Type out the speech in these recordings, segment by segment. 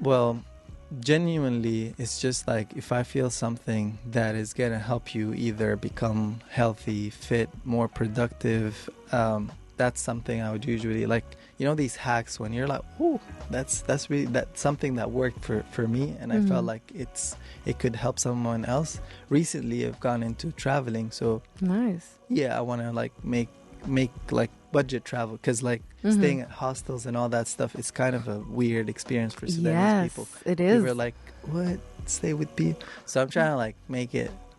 Well, genuinely, it's just like if I feel something that is gonna help you either become healthy, fit, more productive, that's something I would usually like. You know, these hacks when you're like, "Ooh, that's really that's something that worked for me," and I felt like it could help someone else. Recently, I've gone into traveling, so Nice. yeah, I want to like make like budget travel because like staying at hostels and all that stuff is kind of a weird experience for Sudanese Yes, people. it is. People are like, what? Stay with people? So I'm trying to like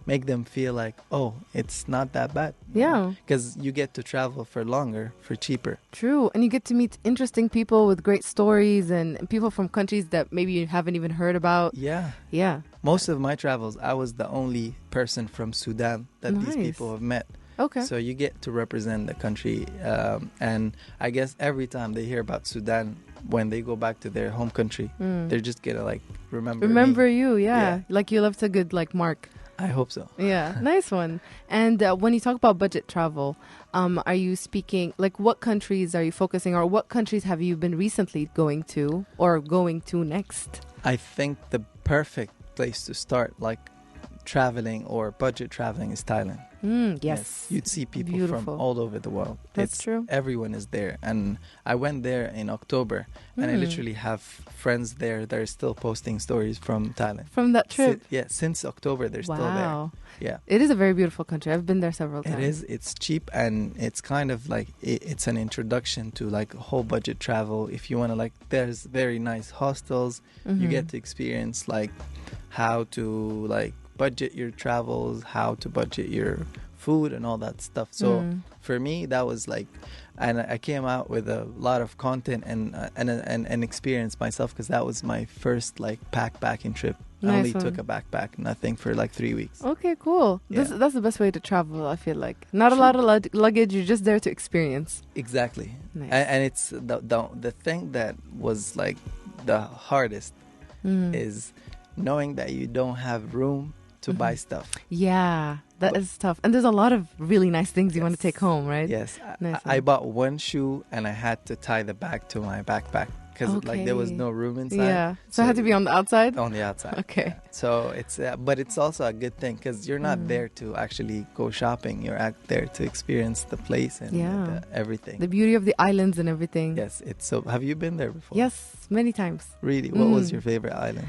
make them feel like, oh, it's not that bad. Yeah. Because you get to travel for longer, for cheaper. True. And you get to meet interesting people with great stories and people from countries that maybe you haven't even heard about. Yeah. Yeah. Most of my travels, I was the only person from Sudan that these Nice. people have met. Okay. So you get to represent the country. And I guess every time they hear about Sudan, when they go back to their home country, they're just going to like remember me. you. Yeah. Like you left a good like mark. I hope so. Yeah. Nice one. And when you talk about budget travel, are you speaking like what countries are you focusing or what countries have you been recently going to or going to next? I think the perfect place to start, like traveling or budget traveling, is Thailand. Yes. You'd see people Beautiful. from all over the world. That's true. Everyone is there. And I went there in October, and I literally have friends there that are still posting stories from Thailand. From that trip. Since October, they're still there. Wow. Yeah. It is a very beautiful country. I've been there several times. It is. It's cheap, and it's kind of like it's an introduction to like whole budget travel. If you want to, like, there's very nice hostels. You get to experience like how to like budget your travels, how to budget your food and all that stuff. So for me, that was like, and I came out with a lot of content and experience myself because that was my first like backpacking trip. I Nice only one. took a backpack, nothing, for like 3 weeks. Okay, cool. Yeah. That's the best way to travel, I feel like. Not a lot of luggage, you're just there to experience. Exactly. Nice. And it's the thing that was like the hardest is knowing that you don't have room to buy stuff. Yeah, that is tough. And there's a lot of really nice things you want to take home, right? Yes. Nice I one. bought one shoe and I had to tie the back to my backpack because like there was Okay. no room inside. Yeah. So it had to be on the outside? On the outside. Okay. Yeah. So it's but it's also a good thing because you're not there to actually go shopping. You're out there to experience the place and everything. The beauty of the islands and everything. Yes. It's so. Have you been there before? Yes, many times. Really? What was your favorite island?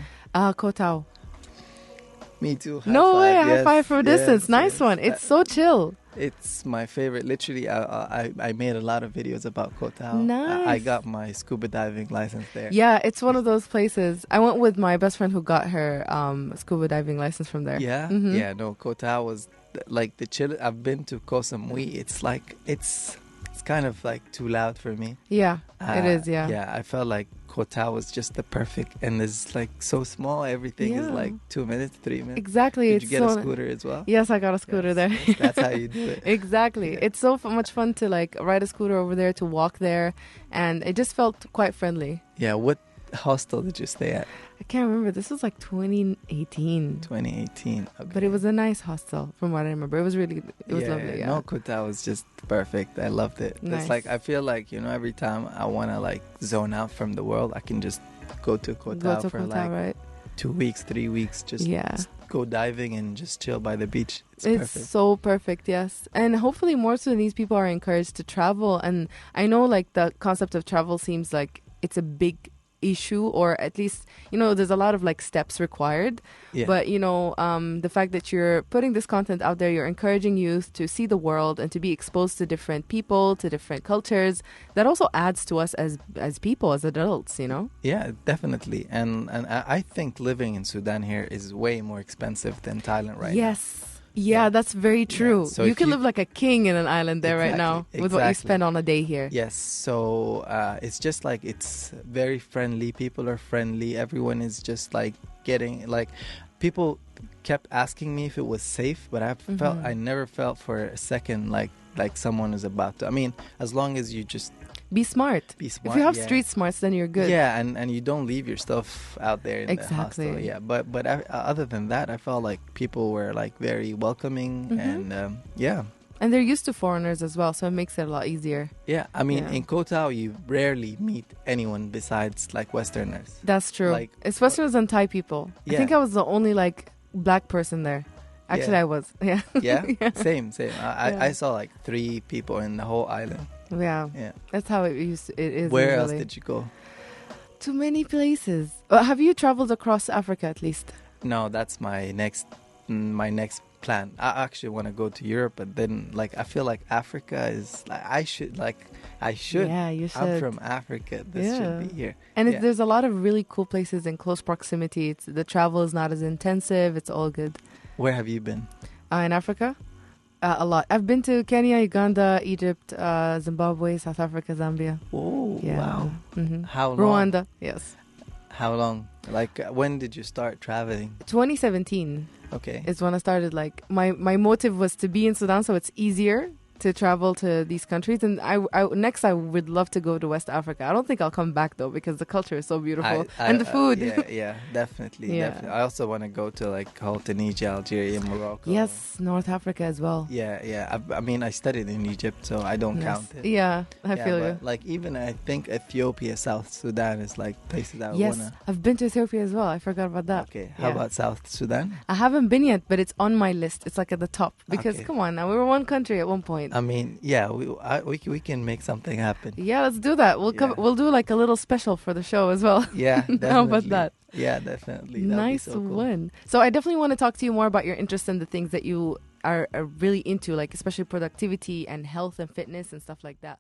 Koh Tao. Me too. No way, high Yes, five from a distance. yes, Nice yes. one. It's so chill. It's my favorite. Literally, I made a lot of videos about Koh Tao. Nice. I got my scuba diving license there. Yeah, it's one of those places. I went with my best friend who got her scuba diving license from there. Yeah, yeah. No, Koh Tao was like the chill. I've been to Koh Samui. It's like it's kind of like too loud for me. Yeah, it is. Yeah. Yeah, I felt like Koh Tao was just the perfect, and it's like so small. Everything is like 2 minutes, 3 minutes. Exactly. Did you get a scooter as well? Yes, I got a scooter there. Yes, that's how you do it. Exactly. Yeah. It's so much fun to like ride a scooter over there, to walk there, and it just felt quite friendly. Yeah. What hostel did you stay at? I can't remember. This was like 2018. 2018. Okay. But it was a nice hostel from what I remember. It was lovely. Yeah. No, Koh Tao was just perfect. I loved it. Nice. It's like I feel like, you know, every time I want to like zone out from the world, I can just go to Koh Tao for like right? 2 weeks, 3 weeks, just go diving and just chill by the beach. It's perfect. So perfect, yes. And hopefully more Sudanese people are encouraged to travel. And I know like the concept of travel seems like it's a big issue, or at least, you know, there's a lot of like steps required. Yeah. But, you know, the fact that you're putting this content out there, you're encouraging youth to see the world and to be exposed to different people, to different cultures, that also adds to us as people, as adults, you know? Yeah, definitely. And I think living in Sudan here is way more expensive than Thailand right now. Yes. Yeah, that's very true. Yeah. So you if can live like a king in an island there right now with what you spend on a day here. Yes. So it's just like it's very friendly. People are friendly. Everyone is just like getting like people kept asking me if it was safe, but I never felt for a second like someone is about to. I mean, as long as you just be smart. Be smart. If you have street smarts, then you're good. Yeah, and you don't leave your stuff out there in the hostel. Yeah, but other than that, I felt like people were like very welcoming and And they're used to foreigners as well, so it makes it a lot easier. Yeah, I mean, Yeah. in Koh Tao, you rarely meet anyone besides like Westerners. That's true. Like, It's Westerners and Thai people. I Yeah. think I was the only like black person there. Actually, Yeah. I was. Yeah. Yeah, Yeah. same. Yeah. I saw like 3 people in the whole island. Yeah. Yeah. That's how it is. Where else usually. did you go? Too many places. Have you traveled across Africa at least? No, that's my next plan. I actually want to go to Europe, but then like I feel like Africa is like I should. Yeah, you should. I'm from Africa. This should be here. And Yeah. there's a lot of really cool places in close proximity. The travel is not as intensive. It's all good. Where have you been? In Africa? A lot. I've been to Kenya, Uganda, Egypt, Zimbabwe, South Africa, Zambia. Oh, Yeah. wow. hmm How long? Rwanda, yes. How long? Like when did you start traveling? 2017 Okay. is when I started. Like my motive was to be in Sudan, so it's easier to travel to these countries. And next I would love to go to West Africa. I don't think I'll come back though because the culture is so beautiful and the food. Yeah, definitely. Yeah. Definitely. I also want to go to like Tunisia, Algeria, Morocco. Yes, North Africa as well. Yeah. I mean, I studied in Egypt, so I don't count it. Yeah, I feel you. but, like even I think Ethiopia, South Sudan is like places I Yes, wanna. I've been to Ethiopia as well. I forgot about that. Okay. How Yeah. about South Sudan? I haven't been yet, but it's on my list. It's like at the top because Okay. come on, now we were one country at one point. I mean, yeah, we can make something happen. Yeah, let's do that. Yeah. We'll do like a little special for the show as well. Yeah, definitely. How about that? Yeah, definitely. That'd be Nice so cool. one. So I definitely want to talk to you more about your interest in the things that you are really into, like especially productivity and health and fitness and stuff like that.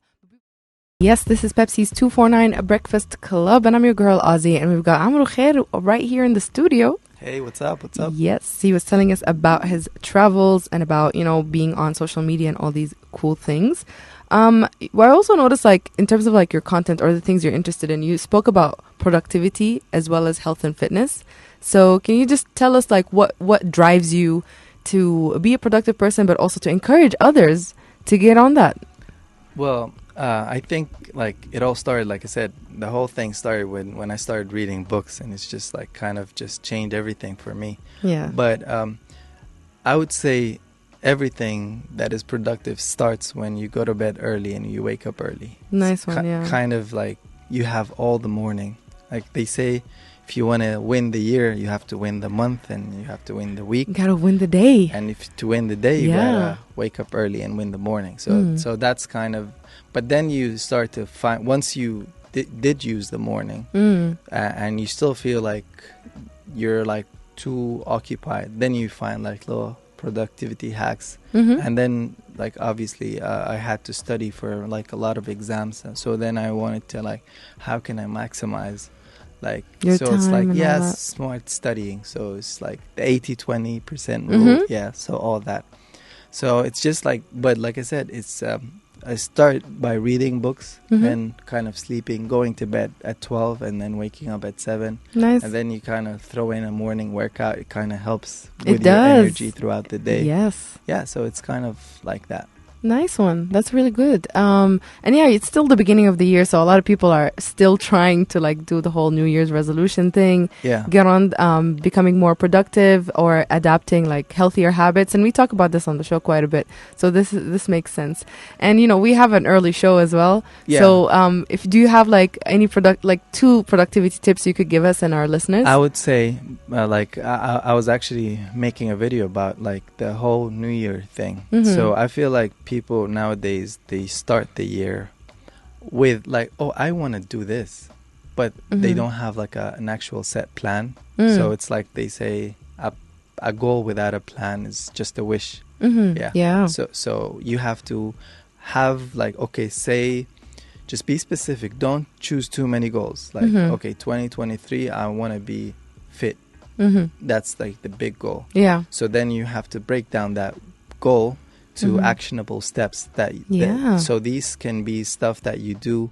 Yes, this is Pepsi's 249 Breakfast Club, and I'm your girl Ozzy, and we've got Amru Khair right here in the studio. Hey, what's up? What's up? Yes, he was telling us about his travels and about, being on social media and all these cool things. Well, I also noticed, like, in terms of, like, your content or the things you're interested in, you spoke about productivity as well as health and fitness. So can you just tell us, like, what drives you to be a productive person, but also to encourage others to get on that? Well, I think like it all started, like I said, the whole thing started when I started reading books, and it's just like kind of just changed everything for me. Yeah. But I would say everything that is productive starts when you go to bed early and you wake up early. Nice It's one, yeah. Kind of like you have all the morning. Like they say, if you want to win the year, you have to win the month and you have to win the week. You gotta win the day. And if to win the day, you Yeah. gotta wake up early and win the morning. So that's kind of. But then you start to find, once you did use the morning, and you still feel like you're like too occupied, then you find like little productivity hacks. And then like obviously I had to study for like a lot of exams, so then I wanted to like, how can I maximize like Your so it's like time and all that. smart studying, so it's like the 80-20% rule. Yeah, so all that. So it's just like, but like I said, it's I start by reading books and kind of sleeping, going to bed at 12 and then waking up at 7. Nice. And then you kind of throw in a morning workout. It kind of helps It with your does. energy throughout the day. Yes. Yeah, so it's kind of like that. Nice one. That's really good. And yeah, it's still the beginning of the year, so a lot of people are still trying to like do the whole New Year's resolution thing. Yeah. Get on becoming more productive or adapting like healthier habits, and we talk about this on the show quite a bit. So this makes sense. And we have an early show as well. Yeah. So if do you have like any two productivity tips you could give us and our listeners? I would say like I was actually making a video about like the whole New Year thing. So I feel like people nowadays, they start the year with like, oh, I want to do this, but they don't have like an actual set plan. So it's like they say a goal without a plan is just a wish. Yeah. So you have to have like, okay, say, just be specific. Don't choose too many goals. Like, okay, 2023, I want to be fit. That's like the big goal. Yeah. So then you have to break down that goal to actionable steps that so these can be stuff that you do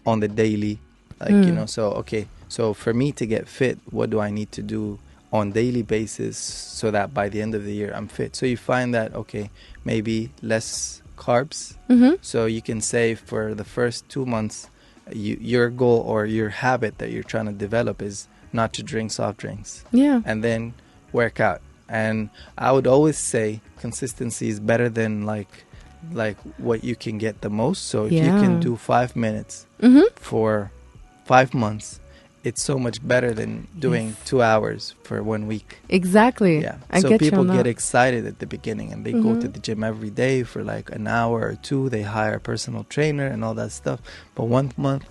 on the daily, like so okay, so for me to get fit, what do I need to do on daily basis so that by the end of the year I'm fit? So you find that, okay, maybe less carbs. So you can say for the first 2 months, your goal or your habit that you're trying to develop is not to drink soft drinks. Yeah. And then work out. And I would always say consistency is better than like like what you can get the most. So if you can do 5 minutes for 5 months, it's so much better than doing 2 hours for 1 week. Exactly. Yeah. I So get people you on get that. excited at the beginning and they go to the gym every day for like an hour or two. They hire a personal trainer and all that stuff. But 1 month,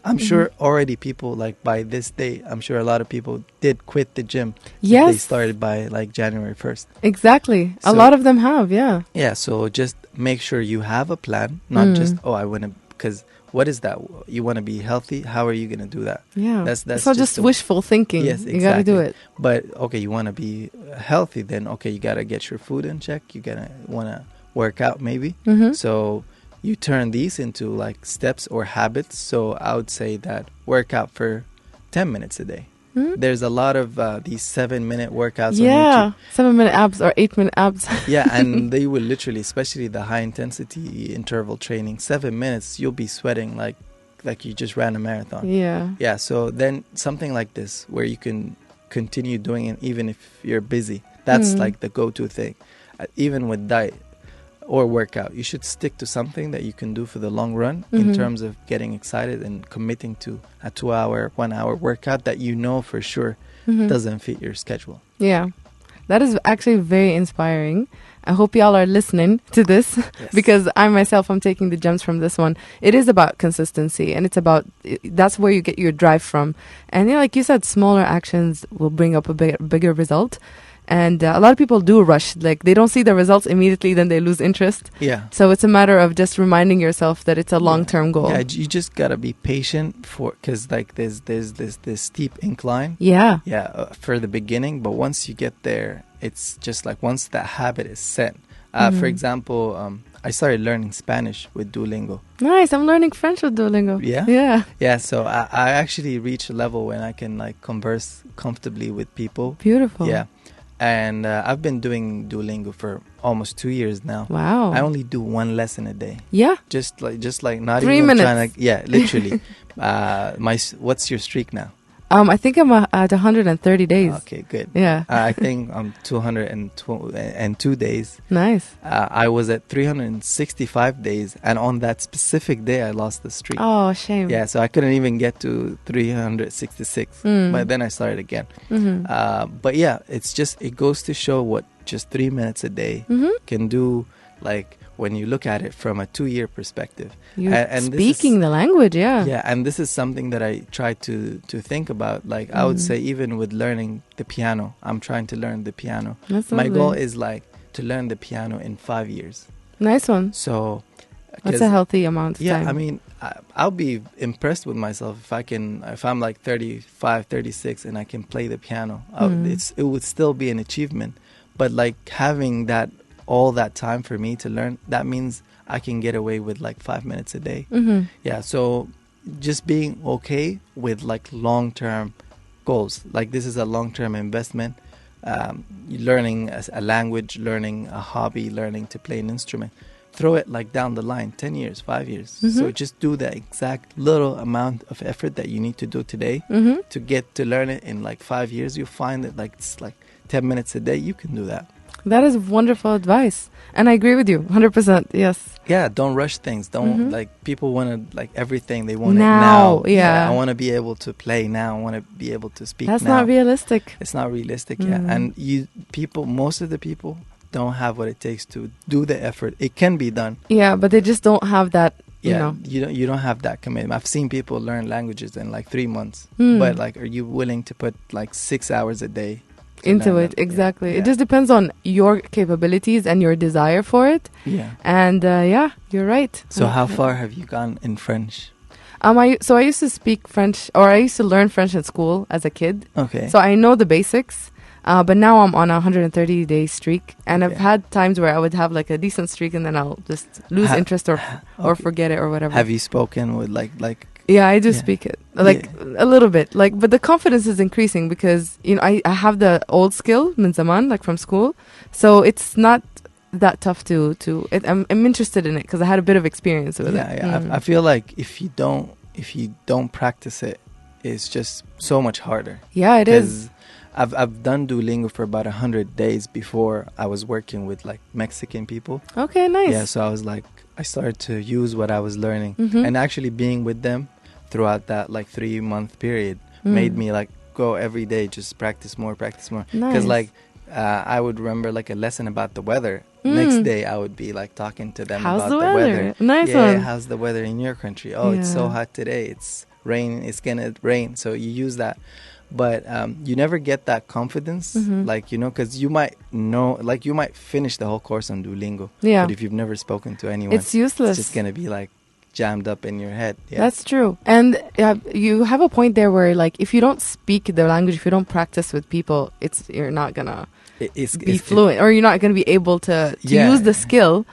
I'm sure already people, like by this day, I'm sure a lot of people did quit the gym. Yes. They started by like January 1st. Exactly. A So- lot of them have, yeah. Yeah, so just make sure you have a plan, not just, I want to, because what is that? You want to be healthy? How are you going to do that? Yeah. That's It's not just the- wishful thinking. Yes, You got to do it. But okay, you want to be healthy, then okay, you got to get your food in check. You gotta want to work out maybe. So you turn these into like steps or habits. So I would say that work out for 10 minutes a day. There's a lot of these 7-minute workouts on YouTube. 7-minute abs or 8-minute abs. Yeah, and they will literally, especially the high intensity interval training, 7 minutes, you'll be sweating like you just ran a marathon. Yeah. Yeah, so then something like this where you can continue doing it even if you're busy. That's like the go-to thing. Even with diet or workout, you should stick to something that you can do for the long run in terms of getting excited and committing to a 2-hour, 1-hour workout that you know for sure doesn't fit your schedule. Yeah. That is actually very inspiring. I hope y'all are listening to this because I myself, I'm taking the gems from this one. It is about consistency and it's about, that's where you get your drive from. And like you said, smaller actions will bring up a bigger result. And a lot of people do rush. Like they don't see the results immediately, then they lose interest. Yeah. So it's a matter of just reminding yourself that it's a long-term goal. Yeah, you just gotta be patient because like there's this steep incline. Yeah. Yeah, for the beginning, but once you get there, it's just like once that habit is set. For example, I started learning Spanish with Duolingo. Nice. I'm learning French with Duolingo. Yeah? Yeah. Yeah, so I actually reached a level when I can like converse comfortably with people. Beautiful. Yeah. And I've been doing Duolingo for almost 2 years now. Wow. I only do 1 lesson a day. Yeah. Just like not 3 even minutes. trying to, yeah, literally. What's your streak now? I think I'm at 130 days. Okay, good. Yeah. I think I'm 202 days. Nice. I was at 365 days, and on that specific day, I lost the streak. Oh, shame. Yeah, so I couldn't even get to 366. But then I started again. But yeah, it goes to show what just 3 minutes a day can do. Like when you look at it from a 2-year perspective. You're and speaking the language, yeah. Yeah, and this is something that I try to think about. Like I would say even with learning the piano, I'm trying to learn the piano. That's My lovely. goal is like to learn the piano in 5 years. Nice one. So That's a healthy amount of yeah, time. I mean, I'll be impressed with myself if I'm like 35, 36 and I can play the piano. It would still be an achievement. But like having all that time for me to learn, that means I can get away with like 5 minutes a day. Yeah, so just being okay with like long-term goals. Like this is a long-term investment. Learning a language, learning a hobby, learning to play an instrument. Throw it like down the line, 10 years, 5 years. So just do the exact little amount of effort that you need to do today to get to learn it in like 5 years. You'll find that like it's like 10 minutes a day, you can do that. That is wonderful advice. And I agree with you, 100%, yes. Yeah, don't rush things. Don't like people want to like everything. They want Now, it now. yeah. I want to be able to play now. I want to be able to speak That's now. not realistic. It's not realistic, yeah. And most of the people don't have what it takes to do the effort. It can be done. Yeah, but they just don't have that, Yeah, you know. you don't have that commitment. I've seen people learn languages in like 3 months. But like, are you willing to put like 6 hours a day into learn it? them? Exactly. Yeah. It just depends on your capabilities and your desire for it. Yeah. And yeah, you're right. So how far have you gone in French? I used to speak French, or I used to learn French in school as a kid. Okay. So I know the basics. But now I'm on a 130-day streak, and I've had times where I would have like a decent streak, and then I'll just lose interest or forget it or whatever. Have you spoken with like? Yeah, I do speak it, like a little bit, like, but the confidence is increasing because I have the old skill min zaman, like from school, so it's not that tough to. I'm interested in it because I had a bit of experience with it. Yeah. I feel like if you don't practice it, it's just so much harder. Yeah, it is. I've done Duolingo for about 100 days before I was working with like Mexican people. Okay, nice. Yeah, so I was like, I started to use what I was learning, Mhm. and actually being with them throughout that like 3-month period made me like go every day, just practice more, because Nice. like I would remember like a lesson about the weather. Next day I would be like talking to them How's about the the weather? weather. Nice Yeah, one. how's the weather in your country? Oh, it's so Yeah. hot today. It's rain. It's gonna rain. So you use that, but you never get that confidence, like, you know, because you might know, like, you might finish the whole course on Duolingo, Yeah. but if you've never spoken to anyone, It's useless. it's just gonna be like jammed up in your head. Yeah. That's true. And you have a point there where, like, if you don't speak the language, if you don't practice with people, you're not gonna be fluent, or you're not gonna be able to Yeah. use the skill.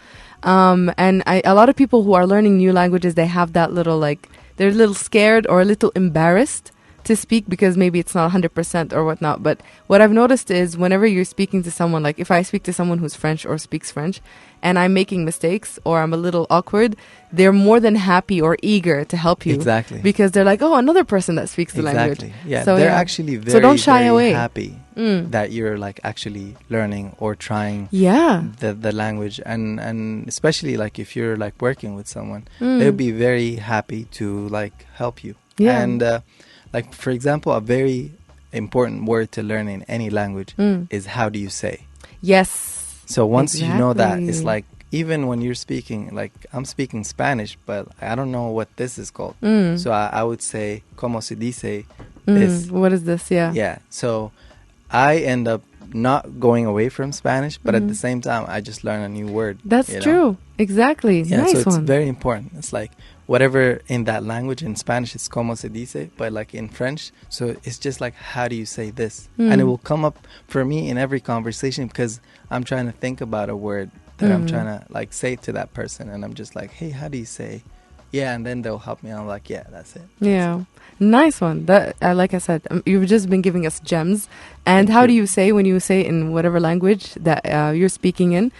And a lot of people who are learning new languages, they have that little, like, they're a little scared or a little embarrassed to speak because maybe it's not 100% or whatnot. But what I've noticed is whenever you're speaking to someone, like if I speak to someone who's French or speaks French and I'm making mistakes or I'm a little awkward, they're more than happy or eager to help you. Exactly. Because they're like, oh, another person that speaks the language. Yeah, So, they're yeah. actually very, So don't shy very away. happy that you're like actually learning or trying Yeah. the language, and especially like if you're like working with someone, they'll be very happy to like help you. Yeah. And like, for example, a very important word to learn in any language is how do you say. Yes. So once you know that, it's Exactly. like, even when you're speaking, like I'm speaking Spanish, but I don't know what this is called. So I would say, como se dice this. What is this? Yeah. Yeah. So I end up not going away from Spanish, but at the same time, I just learn a new word. That's you know? true. Exactly. Yeah, Nice so it's one. very important. It's like whatever in that language, in Spanish it's como se dice, but like in French, so it's just like, how do you say this? And it will come up for me in every conversation because I'm trying to think about a word that I'm trying to like say to that person, and I'm just like, hey, how do you say? Yeah, and then they'll help me. I'm like, yeah, that's it. Yeah. Nice one. That like I said, you've just been giving us gems. And Thank how you. do you say, when you say in whatever language that you're speaking in,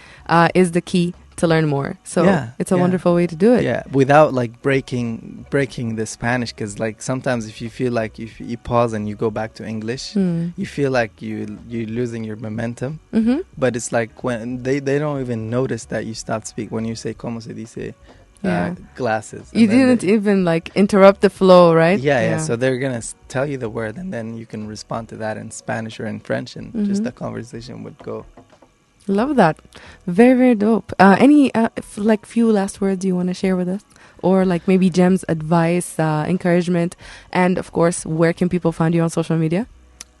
is the key to learn more. So Yeah, it's a yeah. wonderful way to do it. Yeah, without like breaking the Spanish, because like sometimes if you feel like if you pause and you go back to English, you feel like you're losing your momentum. But it's like when they don't even notice that you stopped speaking when you say como se dice glasses. You And then didn't even like interrupt the flow, right? yeah. So they're gonna tell you the word, and then you can respond to that in Spanish or in French, and just the conversation would go. Love that. Very, very dope. Any like few last words you want to share with us? Or like maybe gems, advice, encouragement, and of course, where can people find you on social media?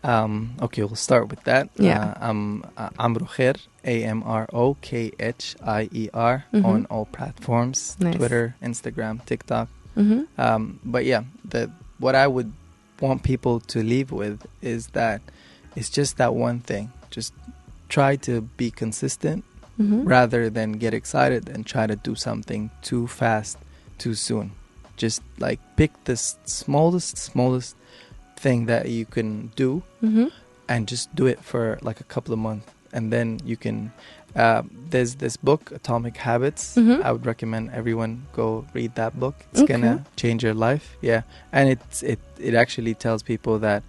Okay, we'll start with that. Yeah. I'm Amrokher, AMROKHIER, on all platforms, Nice. Twitter, Instagram, TikTok. But yeah, what I would want people to leave with is that it's just that one thing. Just try to be consistent rather than get excited and try to do something too fast, too soon. Just like pick the smallest thing that you can do and just do it for like a couple of months, and then you can there's this book, Atomic Habits. I would recommend everyone go read that book. It's gonna change your life. Yeah. And it actually tells people that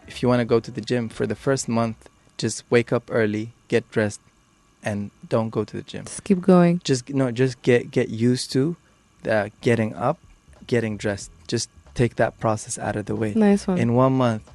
if you want to go to the gym for the first month, just wake up early, get dressed, and don't go to the gym. Just keep going. Just get used to getting up, getting dressed. Just take that process out of the way. Nice one. In 1 month,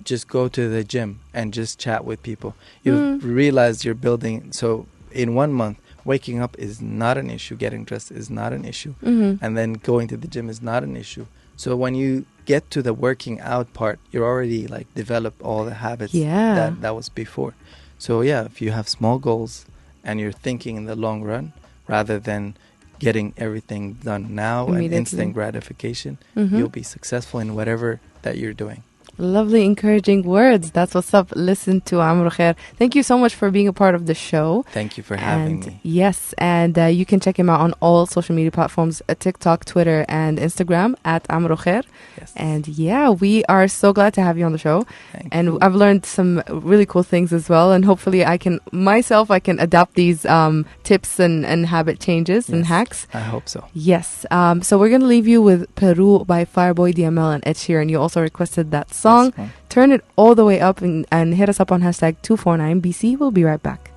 just go to the gym and just chat with people. You'll realize you're building. So in 1 month, waking up is not an issue. Getting dressed is not an issue. And then going to the gym is not an issue. So when you get to the working out part, you're already like developed all the habits that was before. So yeah, if you have small goals and you're thinking in the long run rather than getting everything done now and instant gratification, you'll be successful in whatever that you're doing. Lovely, encouraging words. That's what's up. Listen to Amr Khair. Thank you so much for being a part of the show. Thank you for having me. Yes, and you can check him out on all social media platforms, TikTok, Twitter, and Instagram at Amr Khair. Yes. And yeah, we are so glad to have you on the show. Thank and you. I've learned some really cool things as well. And hopefully I can adapt these tips and habit changes and hacks. I hope so. Yes. So we're going to leave you with Peru by Fireboy DML and Ed Sheeran. You also requested that song. song. Turn it all the way up and hit us up on hashtag 249BC. We'll be right back.